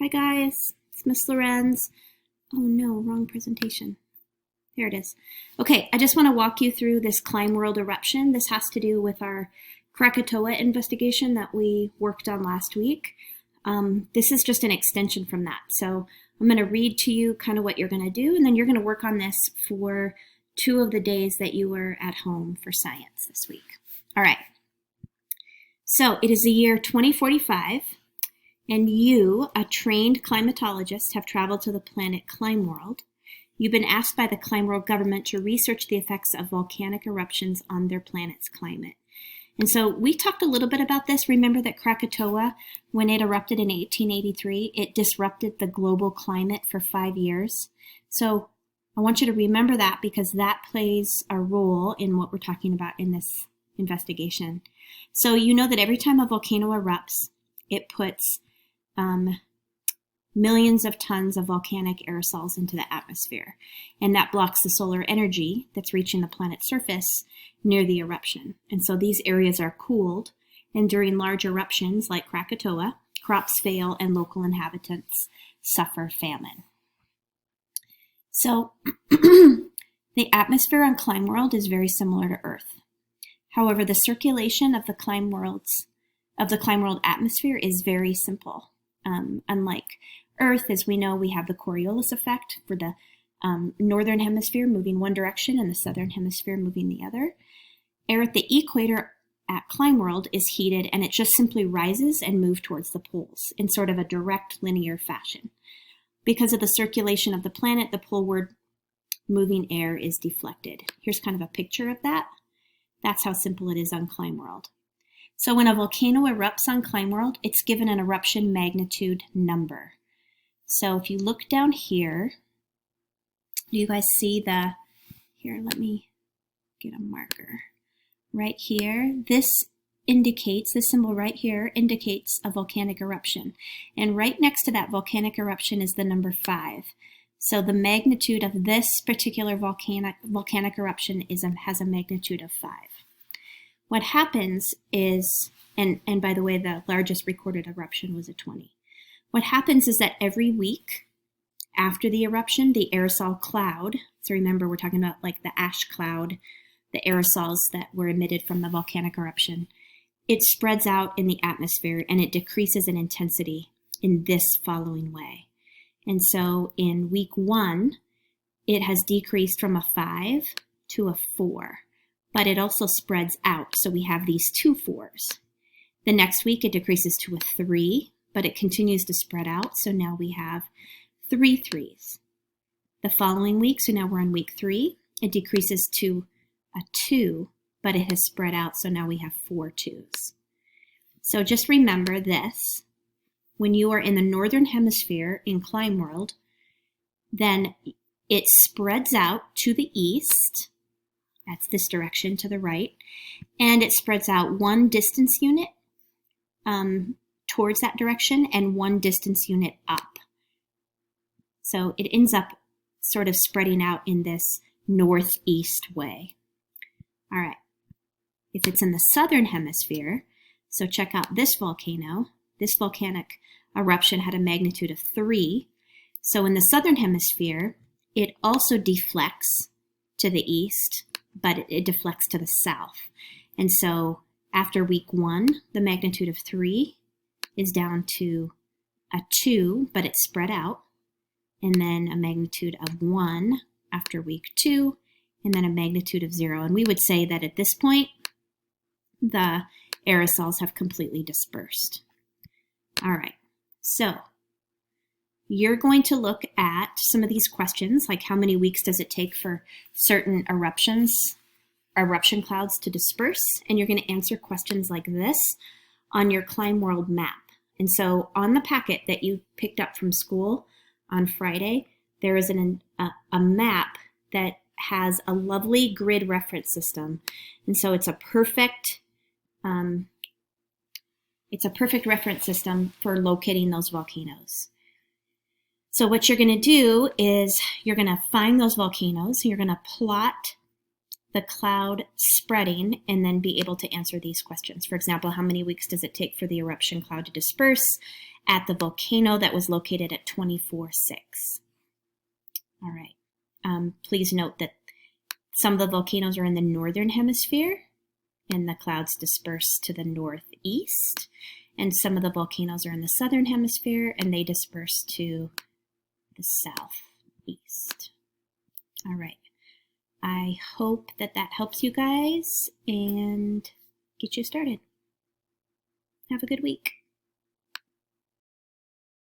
Hi guys, it's Miss Lorenz. Oh no, wrong presentation. There it is. Okay, I just want to walk you through this Climeword eruption. This has to do with our Krakatoa investigation that we worked on last week. This is just an extension from that. So I'm going to read to you kind of what you're going to do, and then you're going to work on this for 2 of the days that you were at home for science this week. All right. So it is the year 2045. And you, a trained climatologist, have traveled to the planet Climeword. You've been asked by the Climeword government to research the effects of volcanic eruptions on their planet's climate. And so we talked a little bit about this. Remember that Krakatoa, when it erupted in 1883, it disrupted the global climate for 5 years. So I want you to remember that because that plays a role in what we're talking about in this investigation. So you know that every time a volcano erupts, it puts millions of tons of volcanic aerosols into the atmosphere, and that blocks the solar energy that's reaching the planet's surface near the eruption. And so these areas are cooled, and during large eruptions like Krakatoa, crops fail and local inhabitants suffer famine. So the atmosphere on Climeword is very similar to Earth. However, the circulation of the Climeword atmosphere is very simple. Unlike Earth, as we know, we have the Coriolis effect for the northern hemisphere moving one direction and the southern hemisphere moving the other. Air at the equator at Climeword is heated, and it just simply rises and moves towards the poles in sort of a direct linear fashion. Because of the circulation of the planet, the poleward moving air is deflected. Here's kind of a picture of that. That's how simple it is on Climeword. So when a volcano erupts on Climeword, it's given an eruption magnitude number. So if you look down here, do you guys see here, let me get a marker. Right here, this symbol right here indicates a volcanic eruption. And right next to that volcanic eruption is the number 5. So the magnitude of this particular volcanic eruption has a magnitude of 5. What happens is, and by the way, the largest recorded eruption was a 20. What happens is that every week after the eruption, the aerosol cloud, so remember we're talking about like the ash cloud, the aerosols that were emitted from the volcanic eruption, it spreads out in the atmosphere and it decreases in intensity in this following way. And so in week 1, it has decreased from a 5 to a 4. But it also spreads out, so we have these 2 4s. The next week it decreases to a 3, but it continues to spread out, so now we have 3 3s. The following week, so now we're on week 3, it decreases to a 2, but it has spread out, so now we have 4 2s. So just remember this. When you are in the northern hemisphere in Climeword, then it spreads out to the east. That's this direction to the right. And it spreads out 1 distance unit towards that direction and 1 distance unit up. So it ends up sort of spreading out in this northeast way. All right. If it's in the southern hemisphere, so check out this volcano. This volcanic eruption had a magnitude of 3. So in the southern hemisphere, it also deflects to the east, but it deflects to the south. And so after week 1, the magnitude of 3 is down to a 2, but it's spread out. And then a magnitude of 1 after week 2, and then a magnitude of 0. And we would say that at this point, the aerosols have completely dispersed. All right, so you're going to look at some of these questions, like how many weeks does it take for certain eruption clouds to disperse, and you're going to answer questions like this on your Climeword map. And so on the packet that you picked up from school on Friday, there is a map that has a lovely grid reference system. And so it's a perfect reference system for locating those volcanoes. So what you're going to do is you're going to find those volcanoes. You're going to plot the cloud spreading and then be able to answer these questions. For example, how many weeks does it take for the eruption cloud to disperse at the volcano that was located at 24.6? All right. Please note that some of the volcanoes are in the northern hemisphere and the clouds disperse to the northeast. And some of the volcanoes are in the southern hemisphere and they disperse to the southeast. All right. I hope that helps you guys and get you started. Have a good week.